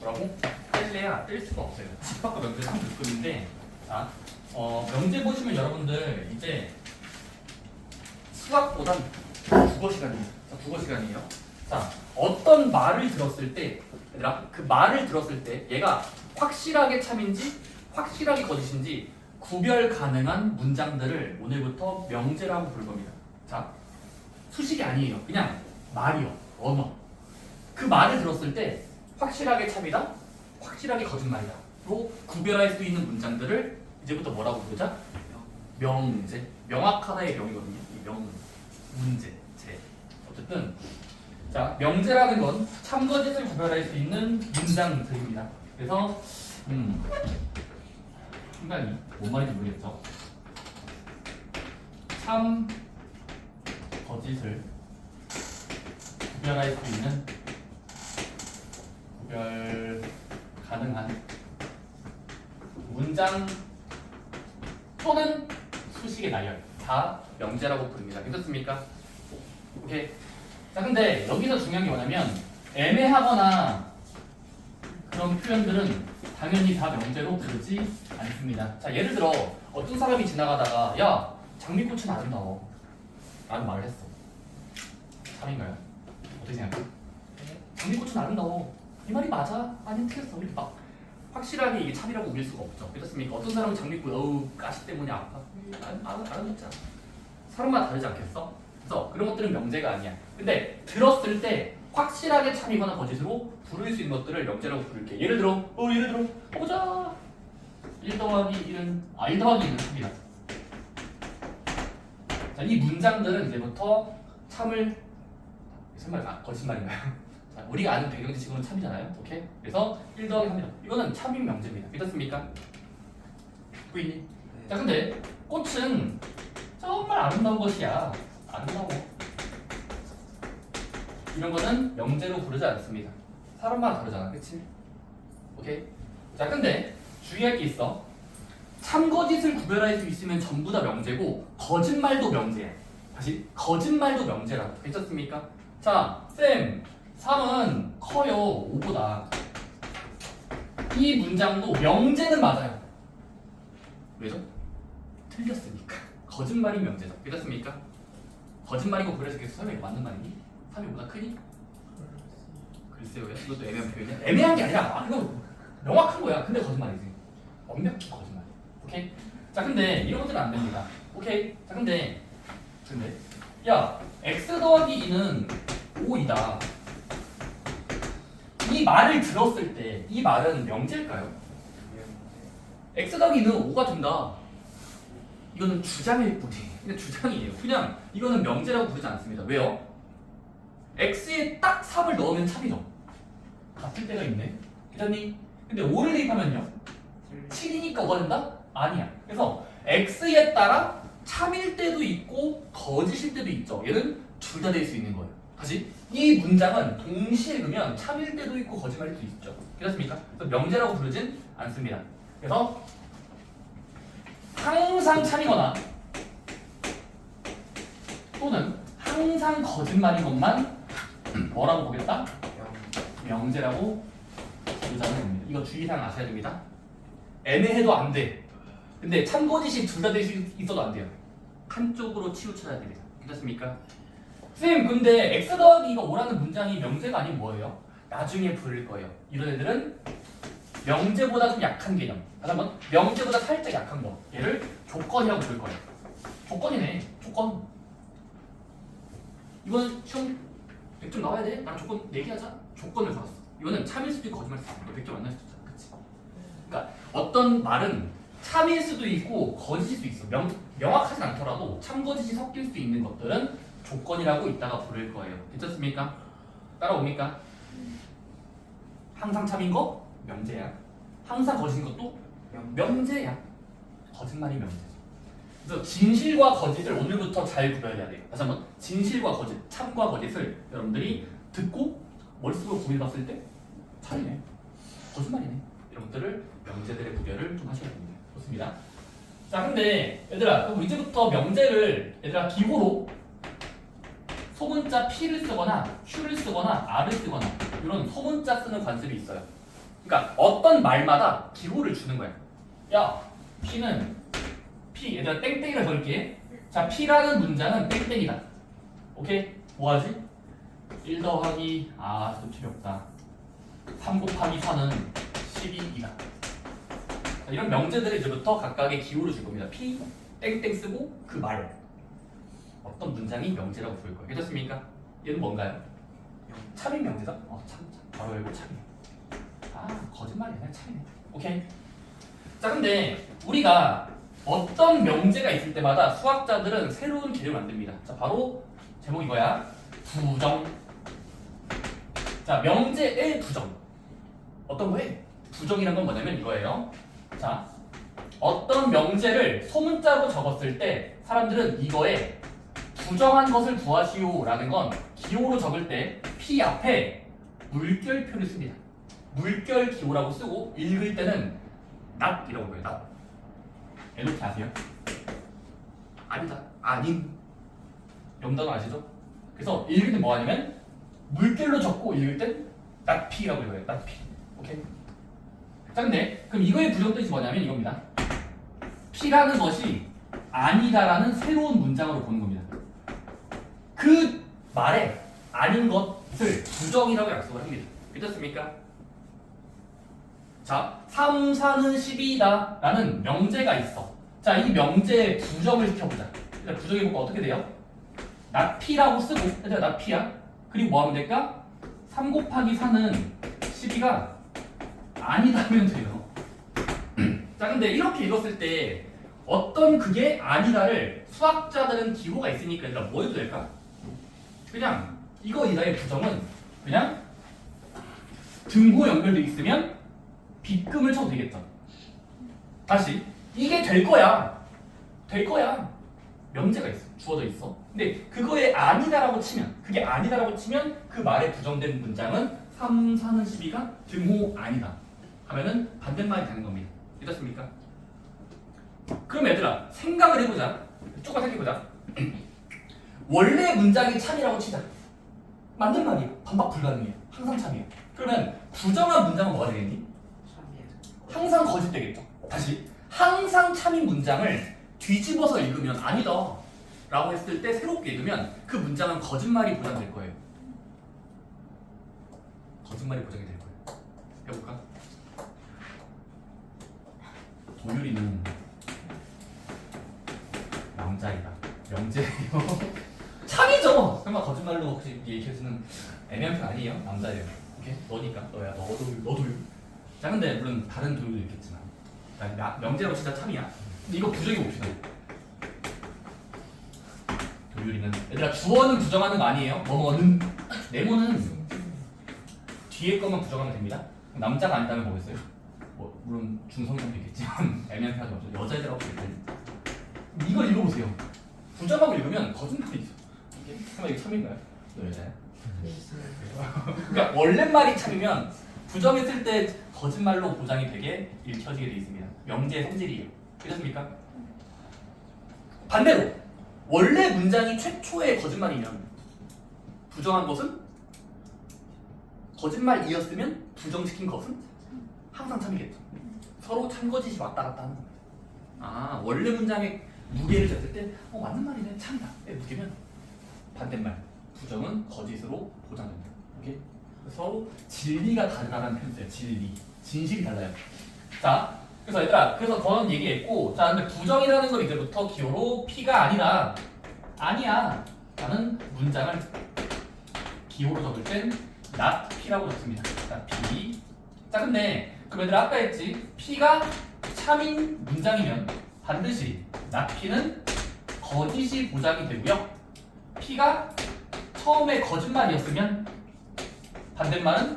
뭐라고? 뗄래야 뗄 수가 없어요. 집합과 명제 한 묶음인데 자, 명제 보시면 여러분들 이제 수학보단 국어 시간이에요. 자, 국어 시간이에요. 자, 어떤 말을 들었을 때 얘들아 그 말을 들었을 때 얘가 확실하게 참인지 확실하게 거짓인지 구별 가능한 문장들을 오늘부터 명제라고 부를 겁니다. 자, 수식이 아니에요. 그냥 말이요. 언어. 그 말을 들었을 때 확실하게 참이다, 확실하게 거짓말이다. 로 구별할 수 있는 문장들을 이제부터 뭐라고 부르자? 명제. 명확하다의 명이거든요. 이 명, 문제, 제. 어쨌든 자, 명제라는 건 참거짓을 구별할 수 있는 문장들입니다. 그래서 순간이 뭔 말인지 모르겠죠. 참 거짓을 구별할 수 있는 구별 가능한 문장 또는 수식의 나열 다 명제라고 부릅니다. 괜찮습니까? 오케이. 자, 근데 여기서 중요한 게 뭐냐면 애매하거나 그런 표현들은 당연히 다 명제로 부르지 않습니다. 자, 예를 들어 어떤 사람이 지나가다가 야, 장미꽃은 아름다워 라는 말을 했어. 참인가요? 어떻게 생각해? 장미꽃은 아름다워. 이 말이 맞아? 아니면 틀렸어? 이렇게 막 확실하게 이게 참이라고 우길 수가 없죠. 그렇습니까? 어떤 사람은 장미꽃 어우 가시 때문에 아파. 아름답지 않아. 사람마다 다르지 않겠어? 그래서 그런 것들은 명제가 아니야. 근데 들었을 때 확실하게 참이거나 거짓으로 부를 수 있는 것들을 명제라고 부를게. 예를 들어 보자. 1 더하기 1은 1 더하기 1은 참이다. 자, 이 문장들은 이제부터 참을 거짓말인가요? 자, 우리가 아는 배경지 지금은 참이잖아요. 오케이? 그래서 1 더하기 3이다. 이거는 참인 명제입니다. 믿었습니까? 부인님? 자, 근데 꽃은 정말 아름다운 것이야. 아름다워. 이런 거는 명제로 부르지 않습니다. 사람마다 다르잖아. 그치? 오케이? 자, 근데 주의할 게 있어. 참거짓을 구별할 수 있으면 전부 다 명제고 거짓말도 명제야. 다시 거짓말도 명제라고. 괜찮습니까? 자, 쌤 3은 커요 5보다. 이 문장도 명제는 맞아요. 왜죠? 틀렸으니까. 거짓말이 명제죠. 괜찮습니까? 거짓말이고 그래서 계속 설명이 맞는 말이니? 3이 5보다 크니? 글쎄요. 이것도 애매한 표현이야. 애매한 게 아니라 이거 명확한 거야. 근데 거짓말이지. 완벽히 거짓말. 오케이? 자, 근데 이런 것들은 안 됩니다. 오케이? 자, 근데 야, x 더하기 2는 5이다. 이 말을 들었을 때 이 말은 명제일까요? x 더하기 2는 5가 된다. 이거는 주장일 뿐이. 그냥 주장이에요. 그냥 이거는 명제라고 부르지 않습니다. 왜요? x에 딱 3을 넣으면 참이죠. 같을 때가 있네. 기자님. 근데 5를 대입하면요? 7이니까 5가 된다? 아니야. 그래서 x에 따라 참일 때도 있고 거짓일 때도 있죠. 얘는 둘 다 될 수 있는 거예요. 다시 이 문장은 동시에 읽으면 참일 때도 있고 거짓말일 때도 있죠. 그렇습니까? 그래서 명제라고 부르진 않습니다. 그래서 항상 참이거나 또는 항상 거짓말인 것만 뭐라고 보겠다? 명제라고 부르자는 겁니다. 이거 주의사항 아셔야 됩니다. 애매해도 안 돼. 근데 참거짓이 둘 다 될 수 있어도 안 돼요. 한쪽으로 치우쳐야 됩니다. 괜찮습니까? 선생님, 근데 x 더하기 2가 5라는 문장이 명제가 아닌 뭐예요? 나중에 부를 거예요. 이런 애들은 명제보다 좀 약한 개념. 다시 한번 명제보다 살짝 약한 거. 얘를 조건이라고 부를 거예요. 조건이네. 조건. 이건 시험 100점 나와야 돼? 나랑 조건 얘기하자. 조건을 걸었어. 이거는 참일 수도 있고 거짓말일 수도 있고 100점 안 나올 수도 있잖아. 그치? 그러니까 어떤 말은 참일 수도 있고 거짓일 수도 있어. 명확하진 않더라도 참거짓이 섞일 수 있는 것들은 조건이라고 이따가 부를 거예요. 괜찮습니까? 따라옵니까? 항상 참인 거 명제야. 항상 거짓인 것도 명제야. 거짓말이 명제죠. 그래서 진실과 거짓을 오늘부터 잘 구별해야 돼요. 다시 한번 진실과 거짓, 참과 거짓을 여러분들이 듣고 머릿속으로 고민해봤을 때 참이네, 거짓말이네, 이런 것들을 명제들의 구별을 좀 하셔야 됩니다. 좋습니다. 자, 근데 얘들아, 그럼 이제부터 명제를 얘들아 기호로 소문자 P를 쓰거나 Q를 쓰거나 R을 쓰거나 이런 소문자 쓰는 관습이 있어요. 그러니까 어떤 말마다 기호를 주는 거야. 야, P는 P, 얘들아 땡땡이라 적을게. 자, P라는 문장은 땡땡이다. 오케이? 뭐하지? 1 더하기 좀 재미없다. 3 곱하기 4는 12이다. 이런 명제들을 이제부터 각각의 기호를 줄 겁니다. P, 땡땡 쓰고 그 말. 어떤 문장이 명제라고 부를 거예요. 괜찮습니까? 얘는 뭔가요? 참인 명제다? 참. 바로 열고 참이네. 거짓말이 아니라 참이네. 오케이? 자, 근데 우리가 어떤 명제가 있을 때마다 수학자들은 새로운 개념을 만듭니다. 자, 바로 제목 이거야. 부정. 자, 명제의 부정. 어떤 거에? 부정이란 건 뭐냐면 이거예요. 자, 어떤 명제를 소문자로 적었을 때 사람들은 이거에 부정한 것을 구하시오라는 건 기호로 적을 때 P 앞에 물결표를 씁니다. 물결 기호라고 쓰고 읽을 때는 not이라고 해요. not. 이렇게 아세요? 아니다. 아닌. 명단어 아시죠? 그래서 읽을 때 뭐 하냐면 물결로 적고 읽을 땐 not P라고 읽어요. not P. 오케이? 자, 근데 그럼 이거의 부정 뜻이 뭐냐면 이겁니다. P라는 것이 아니다라는 새로운 문장으로 보는 겁니다. 그 말에 아닌 것을 부정이라고 약속을 합니다. 믿었습니까? 자, 3, 4는 12다 라는 명제가 있어. 자, 이 명제에 부정을 시켜보자. 일단 부정해볼까 어떻게 돼요? not P라고 쓰고, 얘들아 not P야. 그리고 뭐 하면 될까? 3 곱하기 4는 12가 아니다 하면 돼요. 자, 근데 이렇게 읽었을 때 어떤 그게 아니다를 수학자들은 기호가 있으니까 얘들아 뭐 해도 될까? 그냥 이거 이다의 부정은 그냥 등호 연결돼 있으면 빗금을 쳐도 되겠죠. 다시 이게 될 거야. 될 거야. 명제가 있어. 주어져 있어. 근데 그거에 아니다라고 치면 그게 아니다라고 치면 그 말에 부정된 문장은 3, 4는 12가 등호 아니다 하면은 반대말이 되는 겁니다. 믿었습니까? 그럼 얘들아 생각을 해보자. 조금 생각해보자. 원래 문장이 참이라고 치자. 맞는 말이에요. 반박 불가능해요. 항상 참이에요. 그러면 부정한 문장은 뭐가 되겠니? 항상 거짓 되겠죠. 다시 항상 참인 문장을 뒤집어서 읽으면 아니다 라고 했을 때 새롭게 읽으면 그 문장은 거짓말이 보장될 거예요. 거짓말이 보장이 될 거예요. 해볼까? 도율이는 남자이다. 명제예요. 참이죠. 설마 거짓말로 혹시 얘기해주는 애매한 편 아니에요? 남자예요. 오케이? 너니까 너야. 너 도율. 자, 근데 물론 다른 도율도 있겠지만 명제로 진짜 참이야. 근데 이거 부정해 봅시다. 도율이는 얘들아 주어는 부정하는 거 아니에요? 뭐뭐는 네모는 뒤에 것만 부정하면 됩니다. 남자가 아니다면 뭐겠어요? 뭐 물론 중성형도 있겠지만 애매한 표현이 없죠. 여자애들하고 있겠지. 이걸 읽어보세요. 부정하고 읽으면 거짓말이죠. 설마 이게 참인가요? 너 여자야? 그러니까 원래 말이 참이면 부정했을 때 거짓말로 보장이 되게 읽혀지게 되어 있습니다. 명제의 성질이에요. 그렇습니까? 반대로 원래 문장이 최초의 거짓말이면 부정한 것은 거짓말이었으면 부정시킨 것은 항상 참이겠죠. 서로 참거짓이 왔다 갔다 하는 겁니다. 원래 문장에 무게를 졌을 때 맞는 말이네 참이다 느끼면 반대말 부정은 거짓으로 보장됩니다. 오케이? 서로 진리가 다르다는 표현 써요. 진리, 진실이 달라요. 자, 그래서 얘들아, 그래서 그런 얘기했고, 자, 근데 부정이라는 걸 이제부터 기호로 P가 아니다, 아니야 라는 문장을 기호로 적을 땐 not P라고 적습니다. not P. 자, 근데 그럼 얘들아 아까 했지, P가 참인 문장이면 반드시 not P는 거짓이 보장이 되고요. P가 처음에 거짓말이었으면 반대말은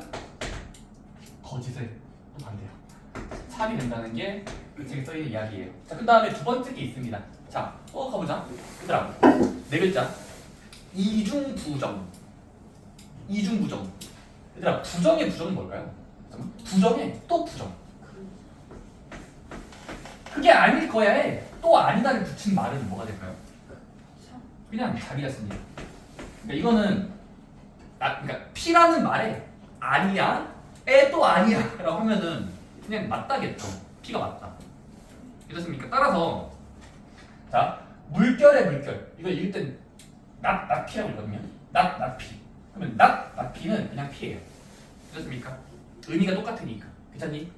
거짓을 또 반대요. 참이 된다는 게 이 책에 써있는 이야기예요. 자, 그 다음에 두 번째 게 있습니다. 자, 가보자. 얘들아, 네 글자. 이중부정. 이중부정. 얘들아, 부정의 부정은 뭘까요? 부정의 또 부정. 그게 아닐 거야에 또 아니다를 붙인 말은 뭐가 될까요? 그냥 자기 자신이에요. 그러니까 이거는 그러니까 P라는 말에 아니야 또 아니야 라고 하면은 그냥 맞다겠죠. P가 맞다. 이렇습니까? 따라서 자 물결의 물결 이거 읽을 땐 not P라고 읽거든요. not P. 그러면 not P는 그냥 P예요. 이렇습니까? 의미가 똑같으니까. 괜찮니?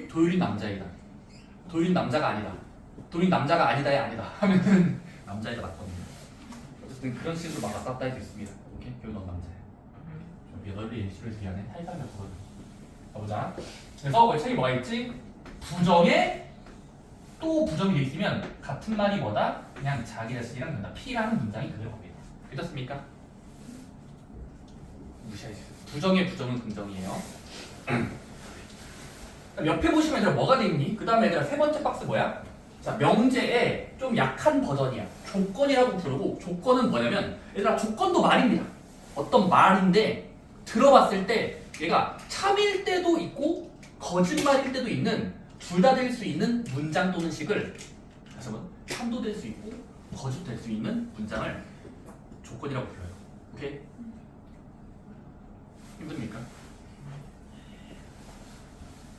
도율인 남자이다. 도율인 남자가 아니다. 도율인 남자가 아니다야 아니다 하면은 남자이다 맞거든요. 어쨌든 그런 식으로 막 왔다 갔다 할 수 있습니다. 오케이? 결국 넌 남자야. 좀 널리 예시를 들이하네. 탈사를 보거든. 가보자. 그래서 책이 뭐가 있지? 부정에 또 부정이 돼 있으면 같은 말이 뭐다? 그냥 자기 자신이랑 된다. P라는 문장이 그대로 겁니다. 믿었습니까? 무시하시죠. 부정의 부정은 긍정이에요. 옆에 보시면 얘들아 뭐가 돼 있니? 그 다음에 얘들아 세 번째 박스 뭐야? 자 명제의 좀 약한 버전이야. 조건이라고 부르고 조건은 뭐냐면 얘들아 조건도 말입니다. 어떤 말인데 들어봤을 때 얘가 참일 때도 있고 거짓말일 때도 있는 둘 다 될 수 있는 문장 또는 식을 다시 한번 참도 될 수 있고 거짓 될 수 있는 문장을 조건이라고 불러요. 오케이? 힘듭니까?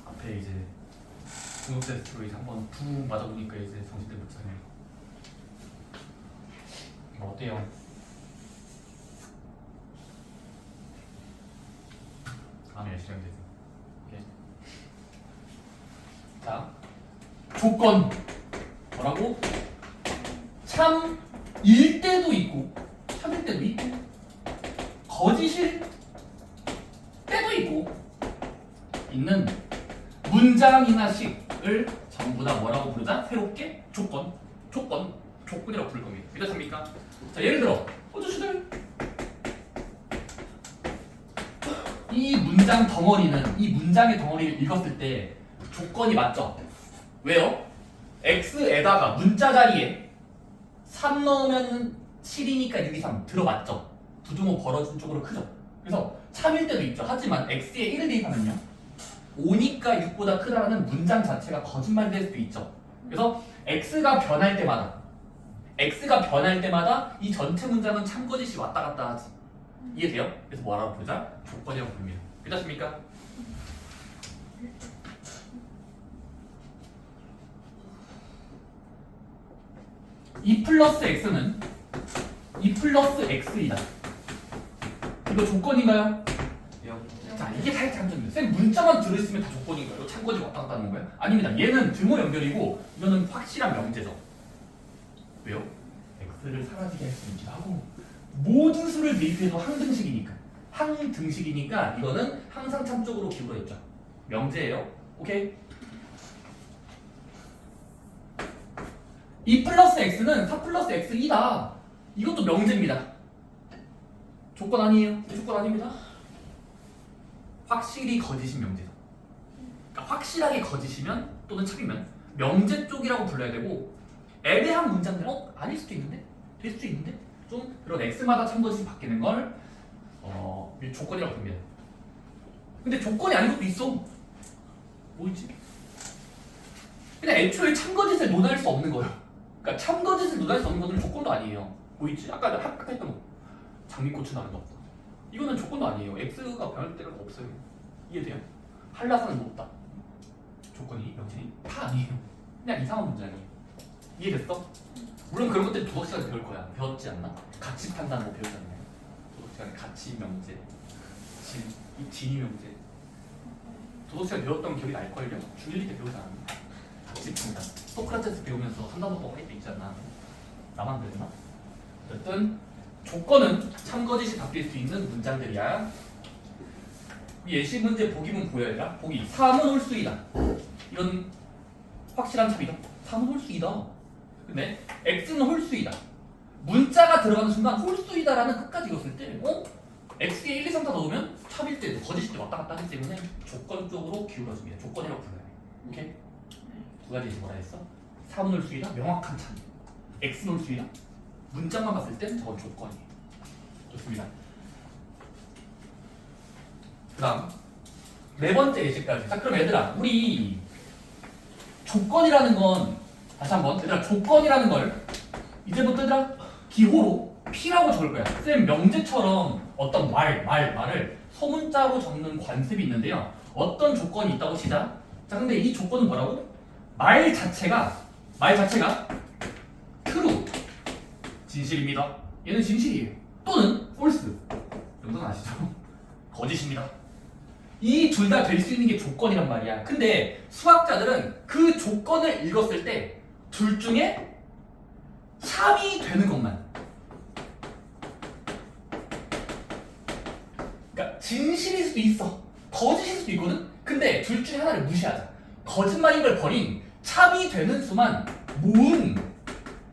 앞에 이제 중국대 스토리에서 한번 붕 맞아보니까 이제 정신들 못 차네요. 어때요? 다음에 열심히 하면 되죠. 오케이. 자, 조건 뭐라고? 참일 때도 있고 참일 때도 있고 거짓일 때도 있고 있는 문장이나 식을 전부 다 뭐라고 부르자? 새롭게 조건이라고 부를 겁니다. 믿었습니까? 자, 예를 들어 호주씨들 이 문장 덩어리는 이 문장의 덩어리를 읽었을 때 조건이 맞죠? 왜요? x에다가 문자 자리에 3 넣으면 7이니까 6, 2, 3 들어맞죠? 부등호 벌어진 쪽으로 크죠? 그래서 참일 때도 있죠. 하지만 x에 1을 대입하면요 5니까 6보다 크다라는 문장 자체가 거짓말이 될 수도 있죠. 그래서 x가 변할 때마다 이 전체 문장은 참거짓이 왔다 갔다 하지. 이해돼요? 그래서 뭐라고 부르자? 조건이라고 부릅니다. 믿었습니까? 이 플러스 x는 2 플러스 x이다. 이거 조건인가요? 자, 이게 살짝 장점입니다. 쌤 문자만 들어있으면 다 조건인가요? 참고지 왔다 갔다 하는 거예요? 아닙니다. 얘는 등호 연결이고 이거는 확실한 명제죠. 왜요? x를 사라지게 할 수 있기도 하고 모든 수를 대입해도 항등식이니까 이거는 항상 참 쪽으로 기울어 있죠. 명제예요. 오케이? 2 플러스 x는 4 플러스 x2다. 이것도 명제입니다. 조건 아니에요? 조건 아닙니다. 확실히 거짓인 명제죠. 그러니까 확실하게 거짓이면 또는 참이면 명제 쪽이라고 불러야 되고 애매한 문장들은 아닐 수도 있는데 될 수도 있는데 좀 그런 x마다 참거짓이 바뀌는 걸 조건이라고 부릅니다. 근데 조건이 아닌 것도 있어. 뭐 있지? 그냥 애초에 참거짓을 논할 수 없는 거예요. 그러니까 참거짓을 논할 수 없는 것들은 조건도 아니에요. 뭐 있지? 아까 했던 거 장미꽃은 아름답다. 이거는 조건도 아니에요. x가 변할 때가 없어요. 이해돼요? 한라산은 높다. 조건이 명칭이 다 아니에요. 그냥 이상한 문장이에요. 이해됐어? 물론 그런 것들 도덕 시간에 배울 거야. 배웠지 않나? 가치 판단 뭐 배우잖아요. 도덕 시간에 가치 명제, 진위 명제. 도덕 시간에 배웠던 기억이 날걸요? 중1 때 배우지 않았나? 가치 판단. 소크라테스 배우면서 산단어법 할 때 있지 않나? 나만 그랬나? 어쨌든 조건은 참거짓이 바뀔 수 있는 문장들이야. 이 예시 문제 보기문 보여야 보기 3은 홀수이다. 이건 확실한 참이다. 3은 홀수이다. 근데 x는 홀수이다. 문자가 들어가는 순간 홀수이다라는 끝까지 읽었을 때 x에 1, 2, 3 다 넣으면 참일 때도 거짓일 때 왔다 갔다 하기 때문에 조건 쪽으로 기울어집니다. 조건이라고 불러요. 오케이? 두 가지 뭐라 했어? 3은 홀수이다. 명확한 참. x는 홀수이다. 문장만 봤을 땐 저건 조건이에요. 좋습니다. 그 다음 네 번째 예시까지. 자, 그럼 얘들아 우리 조건이라는 건 다시 한번 얘들아 조건이라는 걸 이제부터 얘들아 기호로 P라고 적을 거야. 쌤 명제처럼 어떤 말을 소문자로 적는 관습이 있는데요. 어떤 조건이 있다고 치자. 자, 근데 이 조건은 뭐라고? 말 자체가 true, 진실입니다. 얘는 진실이에요. 또는 false, 정도는 아시죠? 거짓입니다. 이 둘 다 될 수 있는 게 조건이란 말이야. 근데 수학자들은 그 조건을 읽었을 때 둘 중에 참이 되는 것만, 그러니까 진실일 수도 있어, 거짓일 수도 있거든. 근데 둘 중에 하나를 무시하자. 거짓말인 걸 버린 참이 되는 수만 모은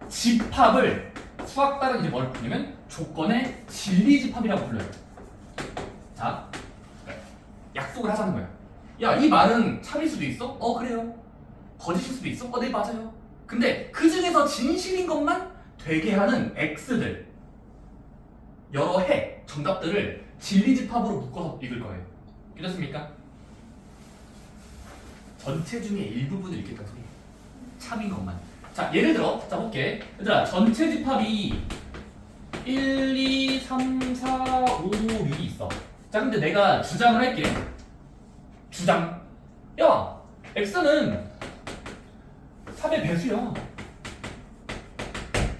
집합을 수학자는 이제 뭘 부르냐면 조건의 진리집합이라고 불러요. 자, 약속을 하자는 거야. 야, 이 말은 참일 수도 있어? 그래요. 거짓일 수도 있어? 네, 맞아요. 근데 그 중에서 진실인 것만 되게 하는 X들, 여러 정답들을 진리집합으로 묶어서 읽을 거예요. 이렇습니까? 전체 중에 일부분을 읽겠다는 소리. 참인 것만. 자, 예를 들어, 자, 볼게. 얘들아, 전체 집합이 1, 2, 3, 4, 5, 6이 있어. 자, 근데 내가 주장을 할게. 주장. 야, X는 3의 배수야.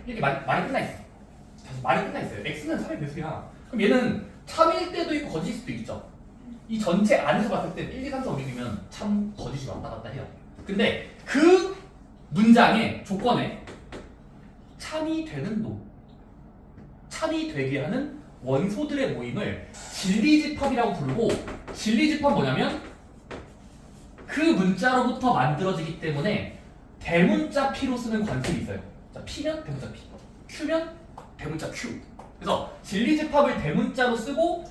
이렇게 말이 끝나 있어. 말이 끝나 있어요. X는 3의 배수야. 그럼 얘는 참일 때도 있고 거짓일 수도 있죠. 이 전체 안에서 봤을 때 1, 2, 3, 4, 5, 6이면 참 거짓이 왔다 갔다 해요. 근데 그 문장의 조건에 참이 되는 참이 되게 하는 원소들의 모임을 진리집합이라고 부르고, 진리집합 뭐냐면 그 문자로부터 만들어지기 때문에 대문자 P로 쓰는 관습이 있어요. 자, P면 대문자 P, Q면 대문자 Q. 그래서 진리집합을 대문자로 쓰고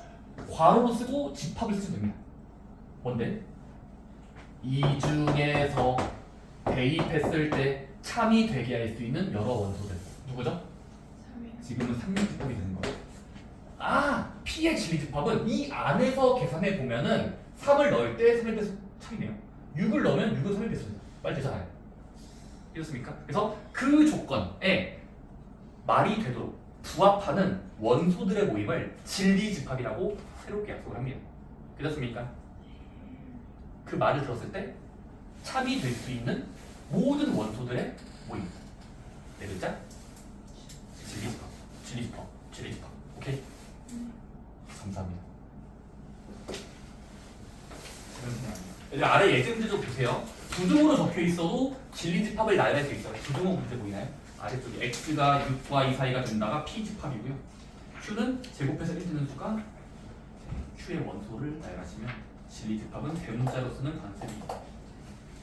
괄호로 쓰고 집합을 쓰면 됩니다. 뭔데? 이 중에서 대입했을 때 참이 되게 할 수 있는 여러 원소들. 누구죠? 지금은 상류집합이 되는 거예요. 아, P의 진리집합은 이 안에서 계산해 보면은 3을 넣을 때 3의 배수 참이네요. 6을 넣으면 6은 3의 배수예요. 말 되잖아요. 이렇습니까? 그래서 그 조건에 말이 되도록 부합하는 원소들의 모임을 진리집합이라고 새롭게 약속을 합니다. 그렇습니까? 그 말을 들었을 때 참이 될 수 있는 모든 원소들의 모임. 네 글자? 진리집합. 오케이? 감사합니다. 여기 아래 예제문제 좀 보세요. 부등호로 적혀 있어도 진리집합을 나열할 수 있어요. 부등호 문제 보이나요? 아래쪽에 x가 6과 2 사이가 된다가 p집합이고요. q는 제곱해서 1 되는 수가 q의 원소를 나열하시면 진리집합은 대문자로 쓰는 관습이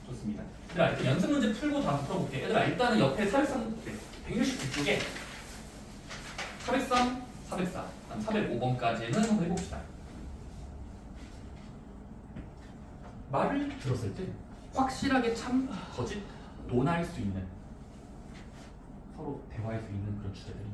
좋습니다. 얘들아, 이렇게 연습 문제 풀고 다시 풀어볼게. 얘들아, 일단은 옆에 169쪽에 403, 404, 405번까지는 한번 해봅시다. 말을 들었을 때 확실하게 참, 거짓, 논할 수 있는, 서로 대화할 수 있는 그런 주제들이.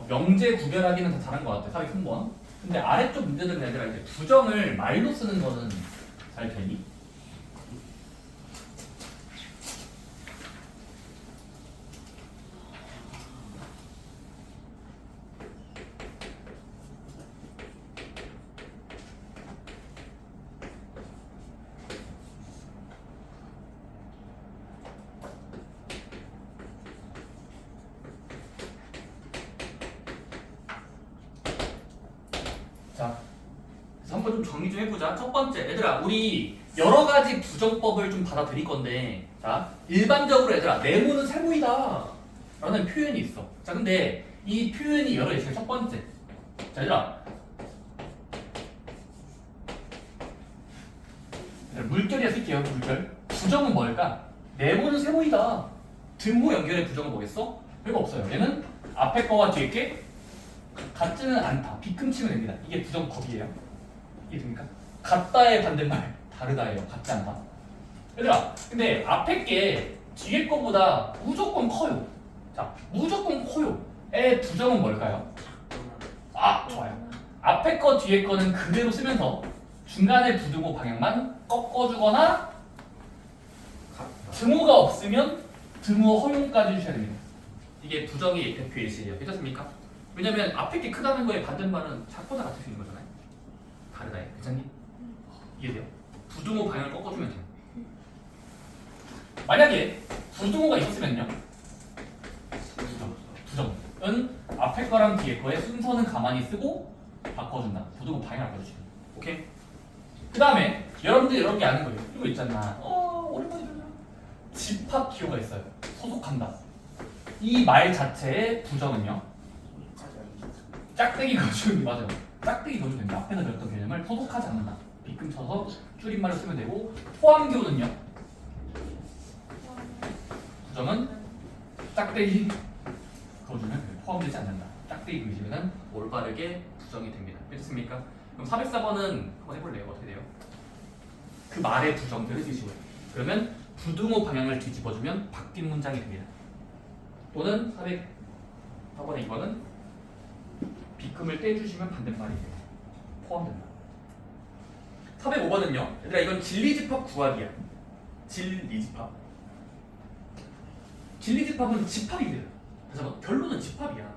명제 구별하기는 더 잘한 것 같아. 403번. 근데 아래쪽 문제들은 얘들아, 이제 부정을 말로 쓰는 거는 잘 되니? 자, 그래서 한번 좀 정리 좀 해보자. 첫 번째, 얘들아, 우리 여러 가지 부정법을 좀 받아들일 건데, 자, 일반적으로 얘들아, 네모는 세모이다 라는 표현이 있어. 자, 근데 이 표현이 여러 개 있어요. 첫 번째, 자, 얘들아, 물결이라 쓸게요. 물결. 부정은 뭘까? 네모는 세모이다. 등호 연결의 부정은 뭐겠어? 별거 없어요. 얘는 앞에 거와 뒤에 게 같지는 않다. 빗금치면 됩니다. 이게 부정법이에요. 이해됩니까? 같다의 반대말 다르다예요. 같지 않다. 얘들아, 근데 앞에 게 뒤에 거보다 무조건 커요. 자, 무조건 커요의 부정은 뭘까요? 아, 좋아요. 앞에 거 뒤에 거는 그대로 쓰면서 중간에 부등호 방향만 꺾어주거나 등호가 없으면 등호 허용까지 해주셔야 됩니다. 이게 부정의 대표 예시예요. 괜찮습니까? 왜냐면 앞에 게 크다는 거에 반대말은 작보다 같을 수 있는 거잖아요. 다르다. 괜찮니? 이해돼요? 부등호 방향을 꺾어주면 돼요. 만약에 부등호가 있었으면요. 부정은 앞에 거랑 뒤에 거의 순서는 가만히 쓰고 바꿔준다. 부등호 방향을 바꿔주시면. 오케이? 그 다음에 여러분들이 이런 게 아는 거예요. 이거 있잖아. 오랜만에 들려. 집합 기호가 있어요. 소속한다. 이 말 자체의 부정은요. 짝대기 거주는 맞아요. 짝대기 거주된다. 앞에서 배웠던 개념을 소속하지 않는다. 빗금 쳐서 줄임말로 쓰면 되고 포함 기호는요. 부정은 짝대기 거주는 포함되지 않는다. 짝대기 거주는 올바르게 부정이 됩니다. 됐습니까? 그럼 404번은 한번 해볼래요? 어떻게 돼요? 그 말의 부정들을 뒤집어요. 그러면 부등호 방향을 뒤집어주면 바뀐 문장이 됩니다. 또는 404번의 이거는 빗금을 떼주시면 반대말이 돼요. 포함된다. 405번은요. 얘들아 이건 진리집합 구하기야. 진리집합. 진리집합은 집합이 돼요. 그래서 결론은 집합이야.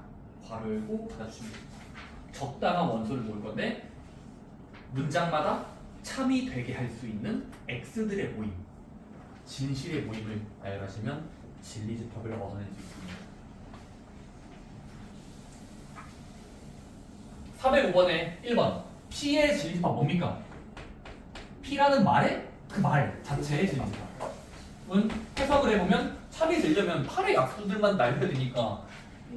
괄호열고 닫아주시면 돼요. 적당한 원소를 모을 건데 문장마다 참이 되게 할 수 있는 X들의 모임, 진실의 모임을 나열하시면 진리집합을 얻어낼 수 있습니다. 405번에 1번 P의 진리집합 뭡니까? P라는 말의 그 말 자체의 진리집합은 해석을 해보면 참이 되려면 8의 약수들만 날려야 되니까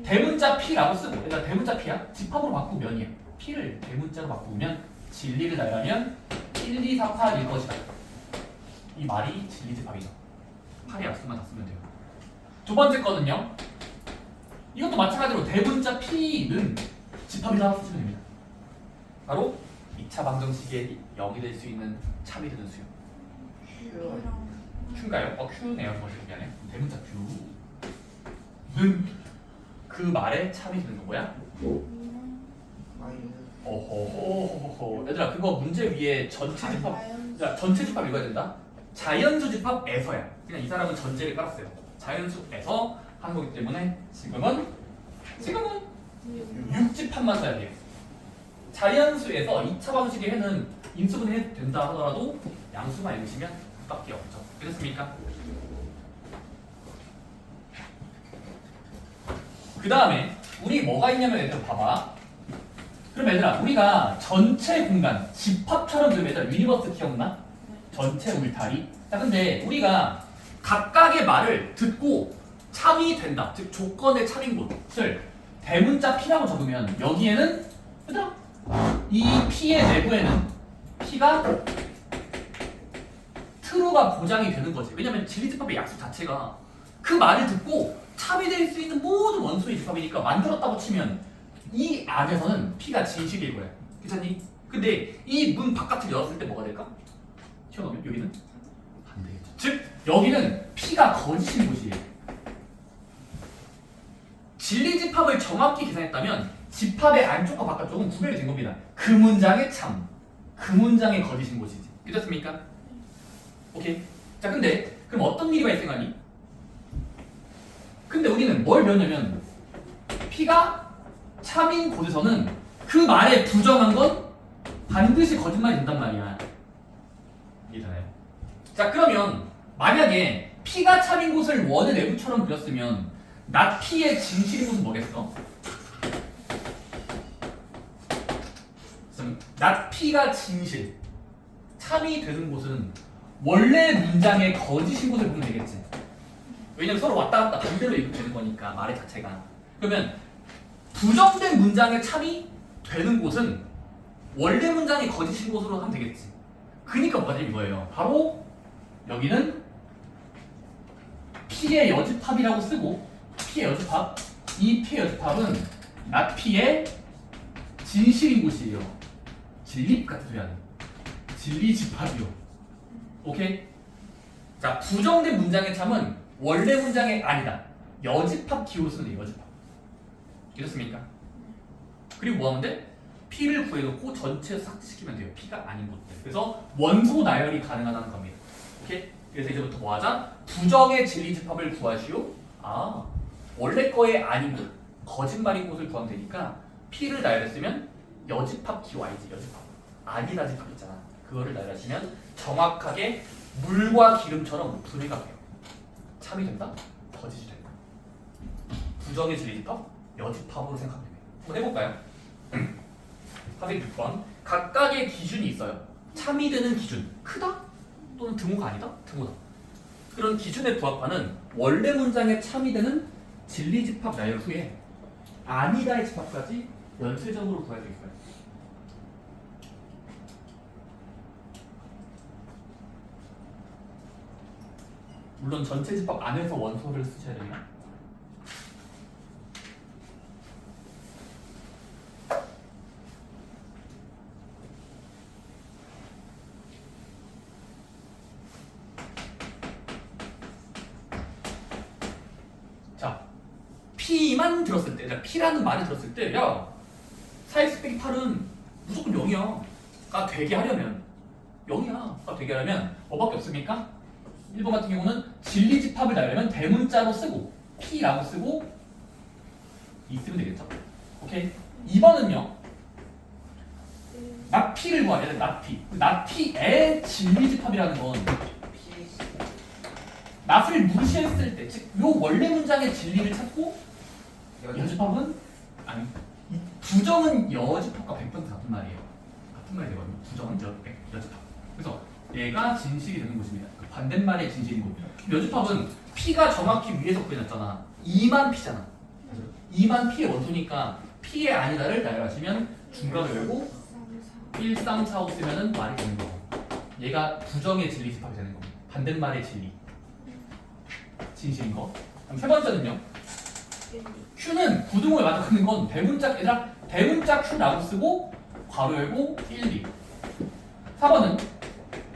대문자 P라고 쓰고 얘들아 대문자 P야? 집합으로 바꾸면 면이야. P를 대문자로 바꾸면 진리를 나열하면 1, 2, 4, 8일 것이다. 이 말이 진리집합이죠. 8의 약수만 다 쓰면 돼요. 두 번째 거는요. 이것도 마찬가지로 대문자 P는 집합이다 쓰시면 됩니다. 바로 2차 방정식의 0이 될 수 있는 참이 되는 수요. Q인가요? Q네요. 미안해. 대문자 Q는 그 말에 참이 되는 거 뭐야? 어허허허허. 얘들아 그거 문제 위에 전체 집합, 야 전체 집합 읽어야 된다. 자연수 집합에서야. 그냥 이 사람은 전제를 깔았어요. 자연수에서 하는 거기 때문에 지금은 6집합만 써야 돼요. 자연수에서 2차 방식의 해는 인수분해 해도 된다 하더라도 양수만 읽으시면 그밖에 없죠. 그렇습니까? 그 다음에 우리 뭐가 있냐면 얘들아 봐봐. 그럼 얘들아 우리가 전체 공간 집합처럼 그럼 얘들아 유니버스 기억나? 전체 울타리. 자 근데 우리가 각각의 말을 듣고 참이 된다. 즉 조건의 참인 곳을 대문자 P라고 적으면 여기에는 얘들아 이 P의 내부에는 P가 true가 보장이 되는 거지. 왜냐면 진리집합의 약수 자체가 그 말을 듣고 참이 될 수 있는 모든 원소의 집합이니까 만들었다고 치면 이 안에서는 P가 진실일 거야. 괜찮니? 근데 이 문 바깥을 열었을 때 뭐가 될까? 튀어나오면 여기는 안 되겠죠. 즉 여기는 P가 거짓인 곳이에요. 진리집합을 정확히 계산했다면 집합의 안쪽과 바깥쪽은 구별이 된 겁니다. 그 문장의 참, 그 문장의 거짓인 곳이지. 괜찮습니까? 오케이. 자 근데 그럼 어떤 일이 발생하니? 근데 우리는 뭘 배웠냐면 P가 참인 곳에서는 그 말에 부정한 건 반드시 거짓말이 된단 말이야. 이해되나요? 자 그러면 만약에 P가 참인 곳을 원의 내부처럼 그렸으면 not P의 진실인 곳은 뭐겠어? not P가 진실, 참이 되는 곳은 원래 문장의 거짓인 곳을 보면 되겠지. 왜냐면 서로 왔다 갔다 반대로 읽으면 되는 거니까 말의 자체가. 그러면 부정된 문장의 참이 되는 곳은 원래 문장이 거짓인 곳으로 하면 되겠지. 그니까 뭐가 되는 거예요? 바로 여기는 P의 여집합이라고 쓰고 P의 여집합, 이 P의 여집합은 not P의 진실인 곳이에요. 진립 같은 소리 하네. 진리집합이요. 오케이? 자 부정된 문장의 참은 원래 문장의 아니다. 여집합 기호로 쓰는 여집합. 이렇습니까? 그리고 뭐 하면 돼? P를 구해놓고 전체 삭제시키면 돼요. P가 아닌 것들. 그래서 원소 나열이 가능하다는 겁니다. 오케이? 그래서 이제부터 뭐 하자? 부정의 진리집합을 구하시오. 아, 원래 거에 아닌 곳, 거짓말인 곳을 구하면 되니까 P를 나열했으면 여집합 기와이지, 여집합. 아니다 집합 있잖아. 그거를 나열하시면 정확하게 물과 기름처럼 분해가 돼요. 참이 된다? 거짓이 된다. 부정의 진리집합, 여집합으로 생각하면 됩니다. 한번 해볼까요? 406번. 각각의 기준이 있어요. 참이 되는 기준. 크다? 또는 등호가 아니다? 등호다. 그런 기준에 부합하는 원래 문장에 참이 되는 진리집합 나열 후에 아니다의 집합까지 연쇄적으로 구할 수 있어요. 물론 전체 집합 안에서 원소를 쓰셔야 됩니다. 자, P만 들었을 때, 그러니까 P라는 말을 들었을 때, 야, 4x 빼기 8은 무조건 0이야. 가 되게 하려면 0이야. 가 되게 하려면 뭐밖에 없습니까? 1번 같은 경우는 진리집합을 나열하면 대문자로 쓰고 P라고 쓰고 있으면 되겠죠. 오케이. 2번은요. 나 P를 구하래. 나 P. 나 P의 진리집합이라는 건 낫을 무시했을 때, 즉, 요 원래 문장의 진리를 찾고 여집합은 아니, 부정은 여집합과 100% 같은 말이에요. 같은 말이 되거든요. 부정은 여집합. 그래서 얘가 진실이 되는 곳입니다. 반대말의 진실인 겁니다. 여집합은 P가 정확히 위에서 구해놨잖아. 2만 P잖아. 2만 P의 원소니까 P의 아니다를 나열하시면 중간을 열고 1, 3, 4, 5 쓰면은 말이 되는 거고. 얘가 부정의 진리 집합이 되는 겁니다. 반대말의 진리. 진실인 거. 그럼 세 번째는요. Q는 구등호에 맞춰있는 건 대문자 Q라고 쓰고 괄호 열고 1, 2. 4번은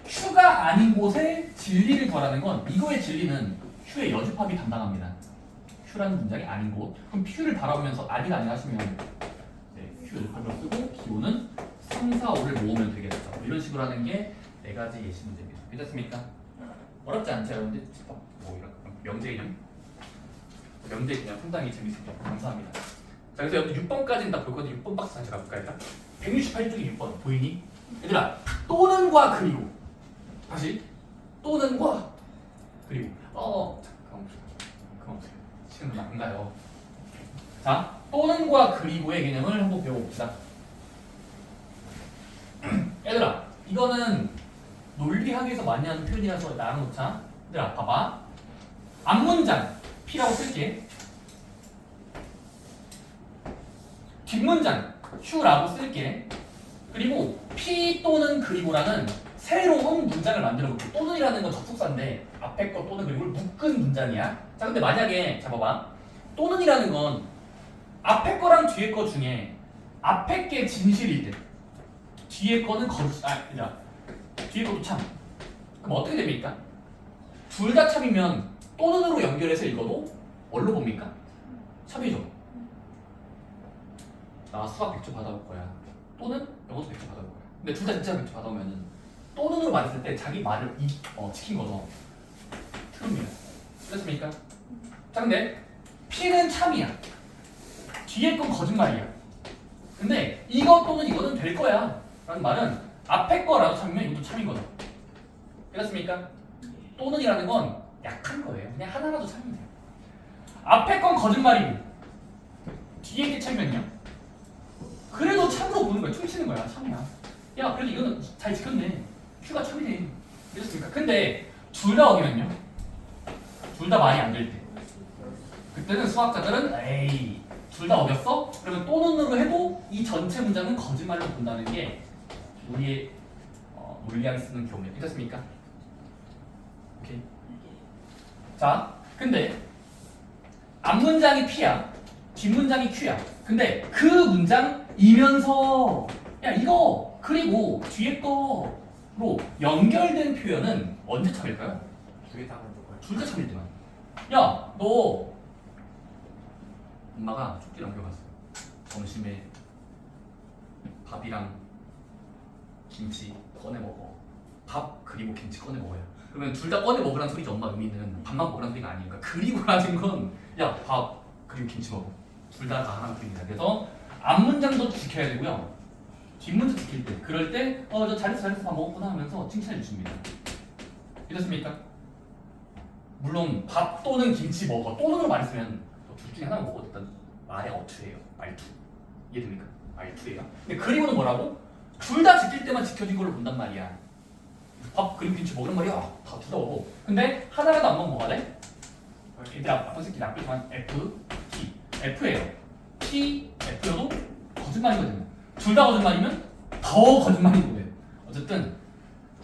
Q가 아닌 곳에 진리를 구하라는 건 이거의 진리는 Q의 여집합이 담당합니다. Q라는 문장이 아닌 곳. 그럼 Q를 바라보면서 아니가 아니라 하시면 Q 여집합을 쓰고 기호는 3, 4, 5를 모으면 되겠죠. 이런 식으로 하는 게 네 가지 예시 문제입니다. 괜찮습니까? 어렵지 않죠, 여러분들? 집합 뭐 이런 명제 개념. 명제 개념 상당히 재밌습니다. 감사합니다. 자, 그래서 여기 6번까지는 다 볼 건데 6번 박스 다시 가볼까요? 일단 168쪽에 6번 보이니? 얘들아, 또는과 그리고 다시 또는과 그리고 잠깐만 시간 안 가요. 자, 또는과 그리고의 개념을 한번 배워봅시다. 얘들아, 이거는 논리학에서 많이 하는 표현이라서 나눠놓자. 얘들아, 봐봐. 앞문장 P라고 쓸게. 뒷문장 Q라고 쓸게. 그리고 P 또는 그리고라는 새로운 문장을 만들어 볼게. 또는이라는 건 접속사인데 앞에 거 또는 그리고를 묶은 문장이야. 자, 근데 만약에 잡아봐. 또는이라는 건 앞에 거랑 뒤에 거 중에 앞에 게 진실일 때 뒤에 거는 거짓. 뒤에 것도 참. 그럼 어떻게 됩니까? 둘 다 참이면 또는으로 연결해서 읽어도 뭘로 봅니까? 참이죠. 나 수학 100점 받아올 거야. 또는 영어도 100점 받아올 거야. 근데 둘 다 진짜 100점 받아오면은 또는으로 말했을 때 자기 말을 지킨 거죠. 틀립니다. 됐습니까? 자, 근데 P는 참이야. 뒤에 건 거짓말이야. 근데 이거 또는 이거는 될 거야 라는 말은 앞에 거라도 참이면 이것도 참인 거죠. 됐습니까? 또는이라는 건 약한 거예요. 그냥 하나라도 참이면 돼요. 앞에 건 거짓말이고 뒤에 게 참이면요? 그래도 참으로 보는 거야. 퉁치는 거야. 참이야. 야, 그래도 이거는 잘 지켰네. Q가 참이네. 이렇습니까? 근데 둘 다 어기면요? 둘 다 말이 안 될 때. 그때는 수학자들은 에이, 둘 다 어겼어? 그러면 또는으로 해도 이 전체 문장은 거짓말로 본다는 게 우리의 논리학에 쓰는 교훈이에요. 괜찮습니까? 오케이. 자, 근데 앞문장이 P야. 뒷문장이 Q야. 근데 그 문장이면서 야 이거 그리고 뒤에 거로 연결된 표현은 언제 참일까요? 두개 다 먼저 봐요. 둘 다 참일 때만. 야, 너 엄마가 쪽지 남겨갔어. 점심에 밥이랑 김치 꺼내 먹어. 밥 그리고 김치 꺼내 먹어요. 그러면 둘 다 꺼내 먹으라는 소리지. 엄마 의미는 밥만 먹으라는 소리가 아니니까. 그리고라는 건 야 밥 그리고 김치 먹어. 둘 다 하라는 소리입니다. 그래서 앞문장도 지켜야 되고요. 뒷문장 지킬 때 그럴 때 저 잘했어 밥 먹었구나 하면서 칭찬해 주십니다. 이렇습니까? 물론 밥 또는 김치 먹어 또는으로 말했으면 둘 중에 하나만 먹어도 일단 말의 어투예요. 말투. 이해됩니까? 말투예요. 근데 그리고는 뭐라고? 둘 다 지킬 때만 지켜진 걸로 본단 말이야. 밥 그리고 김치 먹으란 말이야. 다 둘 다 먹어. 근데 하나라도 안 먹으면 뭐가 돼? 얘들아 아까 새끼 나쁘지만 F, T. F예요. T, F여도 거짓말이거든요. 둘 다 거짓말이면 더 거짓말인 거예요. 어쨌든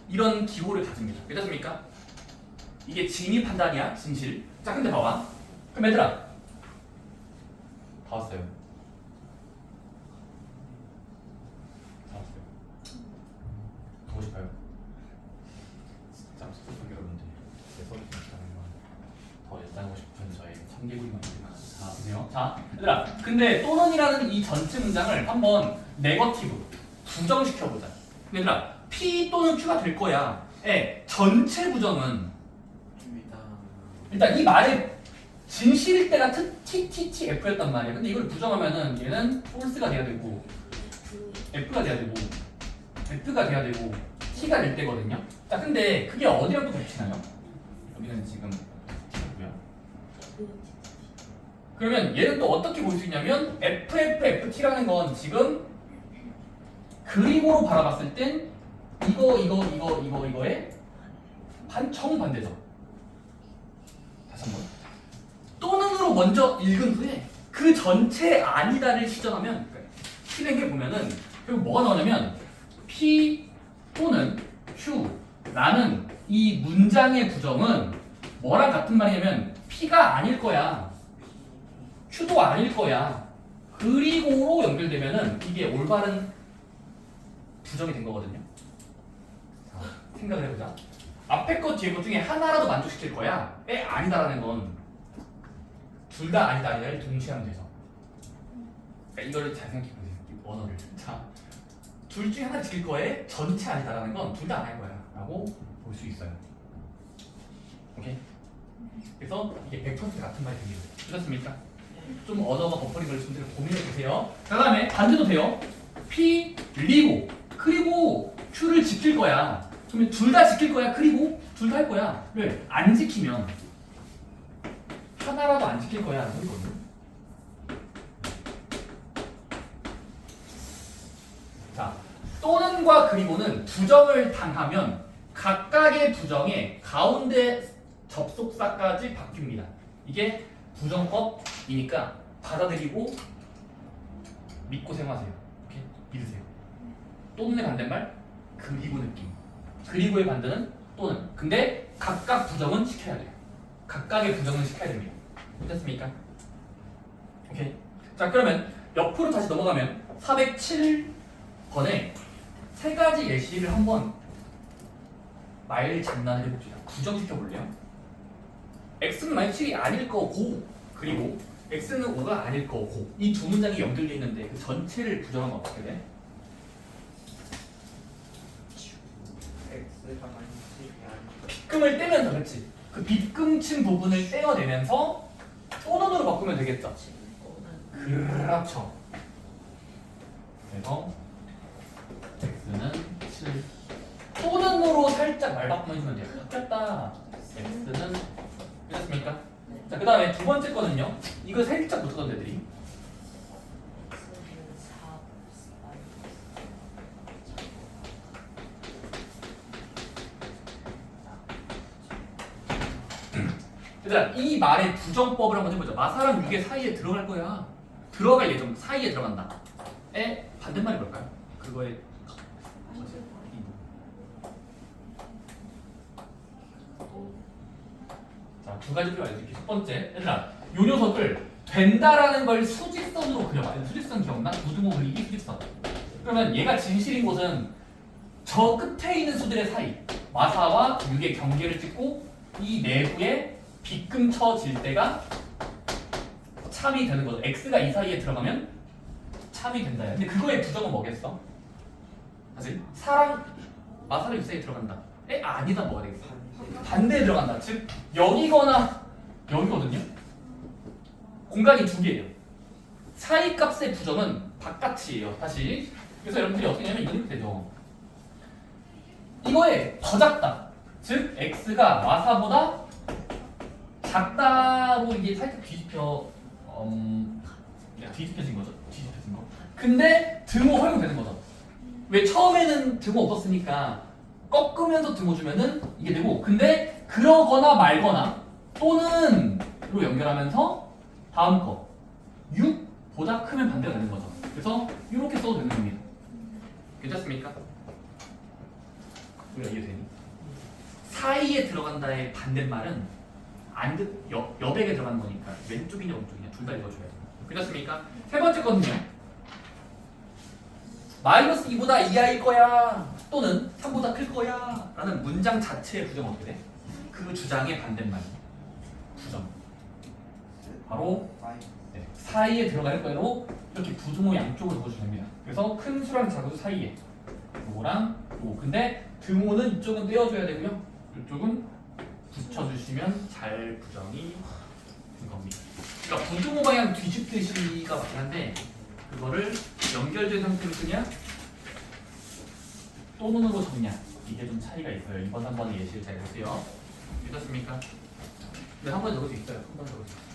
이런 기호를 가집니다. 괜찮습니까? 이게 진위 판단이야, 진실. 자, 근데 봐봐. 그럼 얘들아 다 왔어요. 다 왔어요. 보고 싶어요. 진짜 속속 여러분들 제 소리 듣다는 건더 열당하고 싶은 저의 청개구리만큼만. 자, 보세요. 자, 얘들아 근데 또는이라는 이 전체 문장을 한번 네거티브 부정시켜보자. 얘들아 P 또는 Q가 될 거야. 전체 부정은 일단 이 말의 진실일 때가 TTTF였단 말이야. 근데 이걸 부정하면은 얘는 false가 돼야 되고 F가 돼야 되고 F가 돼야 되고 T가 될 때거든요. 자, 근데 그게 어디랑 또 겹치나요? 여기는 지금 T고요. 그러면 얘는 또 어떻게 볼 수 있냐면 FFFT라는 건 지금 그리고로 바라봤을 땐 이거의 정반대죠. 다시 한번. 또는으로 먼저 읽은 후에 그 전체 아니다를 시전하면 실행해 보면은 결국 뭐가 나오냐면 P 또는 Q라는 이 문장의 부정은 뭐랑 같은 말이냐면 P가 아닐 거야. Q도 아닐 거야. 그리고로 연결되면은 이게 올바른 부정이 된 거거든요. 자, 생각을 해보자. 앞에 것 뒤에 것 중에 하나라도 만족시킬 거야. 아니다라는 건 둘 다 아니다를 동시에 하면 되죠. 그러니까 이거를 잘 생각해 보세요. 이 원어를. 자, 둘 중에 하나 지킬 거에 전체 아니다라는 건 둘 다 아닐 거야 라고 볼 수 있어요. 오케이? 그래서 이게 100% 같은 말이 됩니다. 그렇습니까? 좀 언어가 버퍼링 걸릴 분들은 고민해 보세요. 그 다음에 반대도 돼요. P, 그리고 Q를 지킬 거야. 그러면 둘 다 지킬 거야. 그리고 둘 다 할 거야. 왜? 안 지키면 하나라도 안 지킬 거야. 라는 거거든요. 자, 또는과 그리고는 부정을 당하면 각각의 부정의 가운데 접속사까지 바뀝니다. 이게 부정법이니까 받아들이고 믿고 생각하세요. 오케이? 믿으세요. 또는의 반대말 그리고 느낌. 그리고의 반대는 또는. 근데 각각 부정은 시켜야 돼요. 각각의 부정은 시켜야 됩니다. 됐습니까? 오케이. 자, 그러면 옆으로 다시 넘어가면 407번에 세 가지 예시를 한번 말 장난을 해봅시다. 부정시켜 볼래요? x는 만약 7이 아닐 거고 그리고 x는 5가 아닐 거고 이 두 문장이 연결되어 있는데 그 전체를 부정하면 어떻게 돼? 빗금을 떼면서 그렇지. 그 빗금친 부분을 떼어내면서 또는으로 바꾸면 되겠죠. 그렇죠. 그래서 x는 7 또는으로 살짝 말 바꾸면 해주면 돼요. 바뀌었다. x는 이렇습니까? 자, 그 다음에 두 번째 거는요. 이거 살짝 못하던 애들이 얘들아 이 말의 부정법을 한번 해보자. 마사랑 유괴 사이에 들어갈 거야. 들어갈 예정. 사이에 들어간다. 에 반대말이 뭘까요? 그거에 자, 두 가지 필요 알려드릴게요. 첫 번째, 얘들아 요 녀석을 된다라는 걸 수직선으로 그려봐. 수직선 기억나? 고등어 그리기 수직선. 그러면 얘가 진실인 곳은 저 끝에 있는 수들의 사이 마사와 유괴 경계를 찍고 이 내부에 빗금 쳐질 때가 참이 되는 거죠. x가 이 사이에 들어가면 참이 된다. 근데 그거의 부정은 뭐겠어? 사실 사랑 마사를 잎사이에 들어간다. 아니다 뭐가 되겠어? 반대에 들어간다. 즉 여기거나 여기거든요. 공간이 두 개예요. 사이 값의 부정은 바깥이에요. 다시. 그래서 여러분들이 어떻게 하냐면 이렇게 되죠. 이거에 더 작다. 즉 x가 마사보다 작다로 이게 살짝 뒤집혀진 거죠. 뒤집혀진 거. 근데 등호 활용되는 거죠. 왜 처음에는 등호 없었으니까 꺾으면서 등호 주면은 이게 되고, 근데 그러거나 말거나 또는 로 연결하면서 다음 거 6보다 크면 반대가 되는 거죠. 그래서 이렇게 써도 되는 겁니다. 괜찮습니까? 우리가 이해되니? 사이에 들어간다의 반대말은 여백에 들어가는 거니까 왼쪽이냐 오른쪽이냐 둘 다 읽어줘야 돼요. 괜찮습니까? 세 번째 거는요. 마이너스 2보다 2i일 거야 또는 3보다 클 거야 라는 문장 자체의 부정은 어떻게 돼? 그 주장의 반대말 부정. 바로 사이에 들어갈 거로 이렇게 부등호 양쪽을 적어주면 됩니다. 그래서 큰 수랑 작은 수 사이에 요거랑 요거. 근데 등호는 이쪽은 떼어줘야 되고요. 이쪽은 붙여주시면 잘 부정이 된 겁니다. 그러니까 부등호 방향 뒤집듯이가 맞긴 한데 그거를 연결된 상태로 쓰냐 또는으로 적냐 이게 좀 차이가 있어요. 2번, 3번의 예시를 잘 보세요. 괜찮습니까? 네, 한 번 적을 수 있어요. 한 번 적을 수 있어요.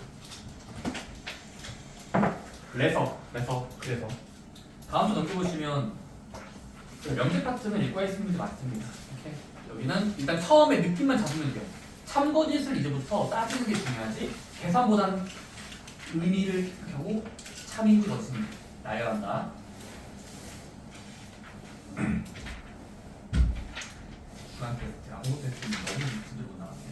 그래서 다음 주 넘겨보시면 명제 파트는 읽고 있는 게 맞습니다. 오케이. 여기는 일단 처음에 느낌만 잡으면 돼요. 참고짓을 이제부터 따지는 게 중요하지 계산보단 의미를 생각하고 참인지 거친지 나야 한다. 중간 테스트, 암호 테스트는 너무 문제로 나왔네.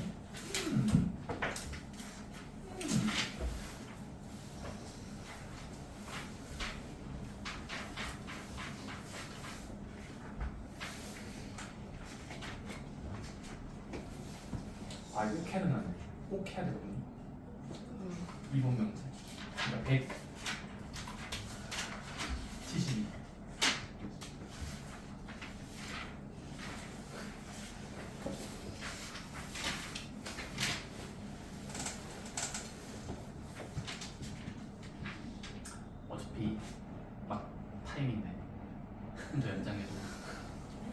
꼭 해야 되나? 꼭 해야 되거든요. 2번 명제. 그러니까 172. 어차피 막 타임인데 좀 더 연장해도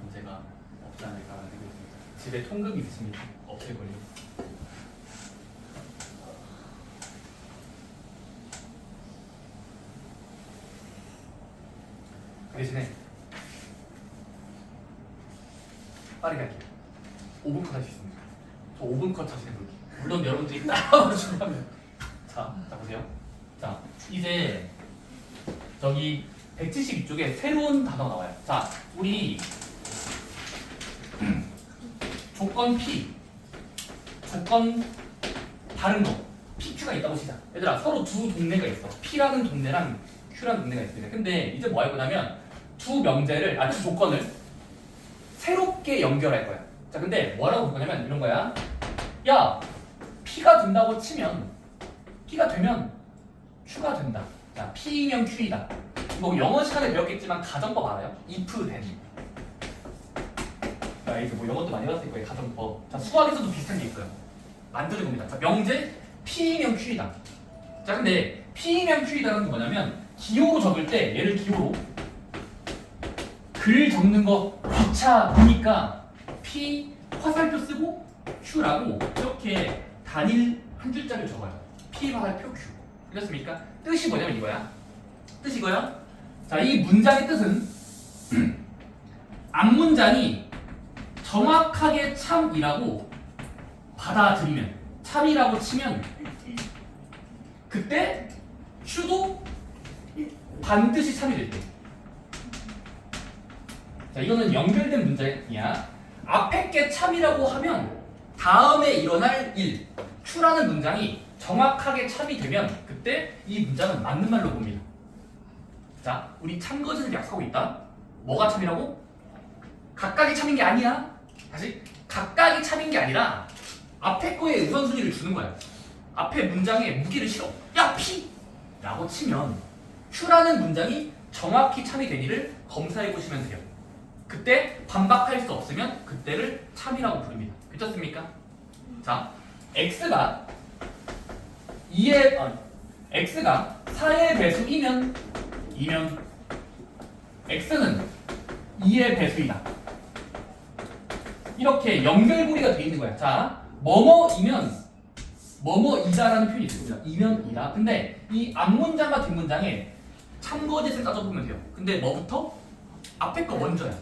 문제가 없지 않을까 생각이 듭니다. 집에 통금이 있습니다. 없을 걸요. 대신에 빠르게 할게요. 5분 컷 할 수 있습니다. 저 5분 컷 자신 해볼게요. 물론 여러분들이 따라와 주시면 자 보세요. 자 이제 저기 172쪽에 새로운 단어가 나와요. 자 우리 조건 P 조건 다른 거 PQ가 있다고 치자. 얘들아 서로 두 동네가 있어. P라는 동네랑 Q라는 동네가 있습니다. 근데 이제 뭐 할 거냐면 두 명제를 두 조건을 새롭게 연결할 거야. 자 근데 뭐라고 볼 거냐면 이런 거야. 야 P가 된다고 치면 P가 되면 Q가 된다. 자 P면 Q이다. 이거 영어 시간에 배웠겠지만 가정법 알아요? if then. 자 이제 뭐 영어도 많이 배웠을 거예요. 가정법. 자 수학에서도 비슷한 게 있어요. 만드는 겁니다. 자 명제 P면 Q이다. 자 근데 P면 Q이다는 게 뭐냐면 기호로 적을 때 얘를 기호로 글 적는 거 귀찮으니까 P 화살표 쓰고 Q라고 이렇게 단일 한 줄짜리를 적어요. P 화살표 Q. 그렇습니까? 뜻이 뭐냐면 이거야. 뜻이 이거야. 자, 이 문장의 뜻은 앞문장이 정확하게 참이라고 받아들이면 참이라고 치면 그때 Q도 반드시 참이 될 때. 자, 이거는 연결된 문장이야. 앞에 게 참이라고 하면 다음에 일어날 일, Q라는 문장이 정확하게 참이 되면 그때 이 문장은 맞는 말로 봅니다. 자, 우리 참거짓을 약속하고 있다. 뭐가 참이라고? 각각이 참인 게 아니야. 다시 각각이 참인 게 아니라 앞에 거에 우선순위를 주는 거야. 앞에 문장에 무기를 실어. 야, P! 라고 치면 Q라는 문장이 정확히 참이 되기를 검사해 보시면 돼요. 그때 반박할 수 없으면 그때를 참이라고 부릅니다. 괜찮습니까? 자, x가 4의 배수이면 x는 2의 배수이다. 이렇게 연결고리가 돼 있는 거야. 자, 뭐뭐이면 뭐뭐이다라는 표현이 있습니다. 이면이다. 근데 이 앞문장과 뒷문장에 참거짓을 따져보면 돼요. 근데 뭐부터? 앞에 거 먼저야.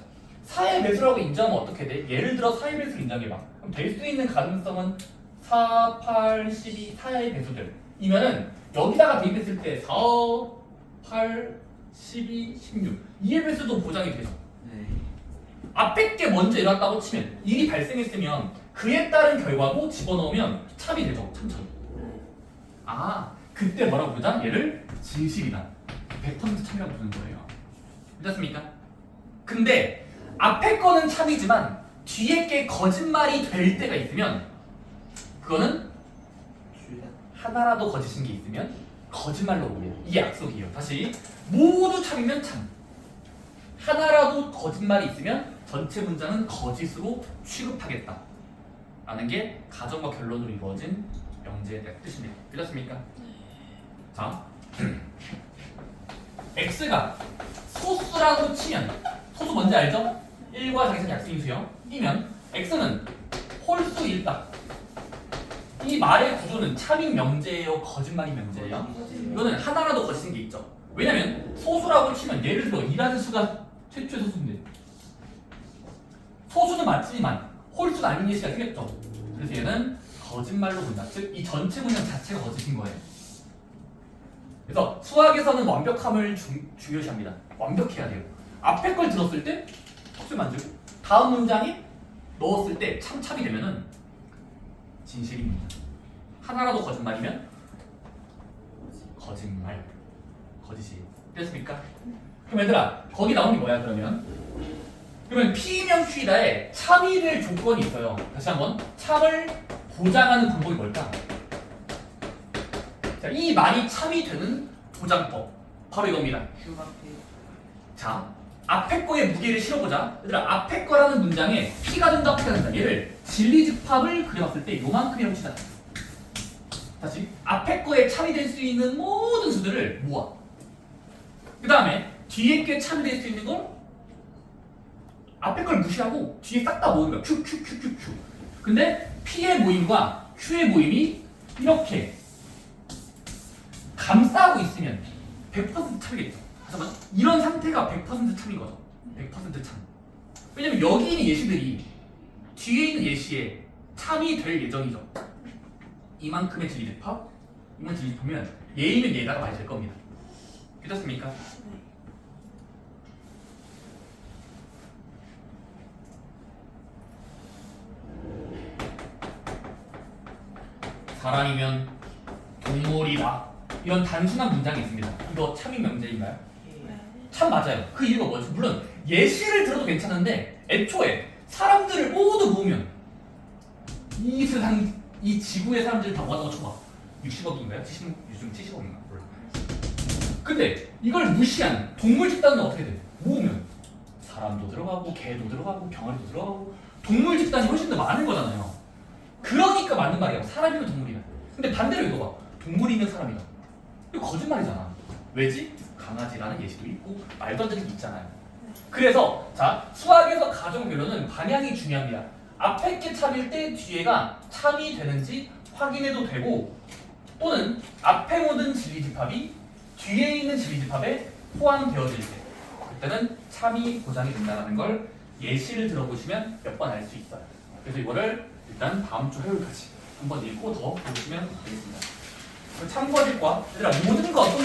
4의 배수라고 인정하면 어떻게 돼? 예를 들어 4의 배수를 인정해봐. 그럼 될 수 있는 가능성은 4, 8, 12, 4의 배수들 이면은 여기다가 대입했을 때 4, 8, 12, 16 2의 배수도 보장이 되죠. 네. 앞에 게 먼저 일어났다고 치면 일이 발생했으면 그에 따른 결과도 집어넣으면 참이 되죠. 참처럼. 아, 그때 뭐라고 부르자? 얘를 진실이다. 100% 참이라고 부르는 거예요. 괜찮습니까? 근데 앞에 거는 참이지만 뒤에 게 거짓말이 될 때가 있으면 그거는 하나라도 거짓인 게 있으면 거짓말로 보래요. 이게 약속이에요. 다시 모두 참이면 참. 하나라도 거짓말이 있으면 전체 문장은 거짓으로 취급하겠다. 라는 게 가정과 결론으로 이루어진 명제의 뜻입니다. 그렇습니까? 자, x가 소수라고 치면 소수 뭔지 알죠? 1과 자기선 약수인수요. 이면 x는 홀수 1다. 이 말의 구조는 참인 명제예요? 거짓말인 명제예요? 이거는 하나라도 거짓인 게 있죠. 왜냐면 소수라고 치면 예를 들어 2라는 수가 최초의 소수인데 소수는 맞지만 홀수는 아닌 예시가 생겼죠. 그래서 얘는 거짓말로 본다. 즉 이 전체 문장 자체가 거짓인 거예요. 그래서 수학에서는 완벽함을 중요시합니다. 완벽해야 돼요. 앞에 걸 들었을 때 턱을 만들고 다음 문장에 넣었을 때 참참이 되면은 진실입니다. 하나라도 거짓말이면 거짓말, 거짓이 됐습니까? 그럼 얘들아 거기 나온 게 뭐야 그러면? 그러면 P면 Q다에 참이 될 조건이 있어요. 다시 한번 참을 보장하는 방법이 뭘까? 자, 이 말이 참이 되는 보장법 바로 이겁니다. 자, 앞에 거에 무게를 실어보자. 얘들아 앞에 거라는 문장에 P가 된다, P가 된다. 얘를 진리집합을 그려봤을 때 요만큼이라고 치자. 다시 앞에 거에 참이 될 수 있는 모든 수들을 모아. 그 다음에 뒤에 게 참이 될 수 있는 걸 앞에 걸 무시하고 뒤에 싹 다 모으는 거야. Q, Q, Q, Q, Q. 근데 P의 모임과 Q의 모임이 이렇게 감싸고 있으면 100% 참이겠죠. 하지만 이런 상태가 100% 참인 거죠. 100% 참. 왜냐면 여기 있는 예시들이 뒤에 있는 예시에 참이 될 예정이죠. 이만큼의 진리집합, 이만큼 진리집합이면 얘이면 얘다가 많이 될 겁니다. 괜찮습니까? 사람이면 동물이다. 이런 단순한 문장이 있습니다. 이거 참인 명제인가요? 참 맞아요. 그 이유가 뭐죠? 물론 예시를 들어도 괜찮은데 애초에 사람들을 모두 모으면 이 세상, 이 지구의 사람들을 다 모아다가 쳐봐. 60억인가요? 70억인가? 몰라. 근데 이걸 무시한 동물 집단은 어떻게 돼? 모으면 사람도 들어가고 개도 들어가고 병아리도 들어가고 동물 집단이 훨씬 더 많은 거잖아요. 그러니까 맞는 말이야. 사람이면 동물이다. 근데 반대로 이거 봐. 동물이면 사람이다. 이거 거짓말이잖아. 왜지? 강아지라는 예시도 있고 말도 안 되는 게 있잖아요. 그래서 자 수학에서 가정 결론은 방향이 중요합니다. 앞에 게 참일 때 뒤에가 참이 되는지 확인해도 되고 또는 앞에 모든 진리집합이 뒤에 있는 진리집합에 포함되어질 때 그때는 참이 보장이 된다는 걸 예시를 들어보시면 몇 번 알 수 있어요. 그래서 이거를 일단 다음 주 화요일까지 한번 읽고 더 보시면 되겠습니다. 참고할 과 얘들아 모든 거 어떤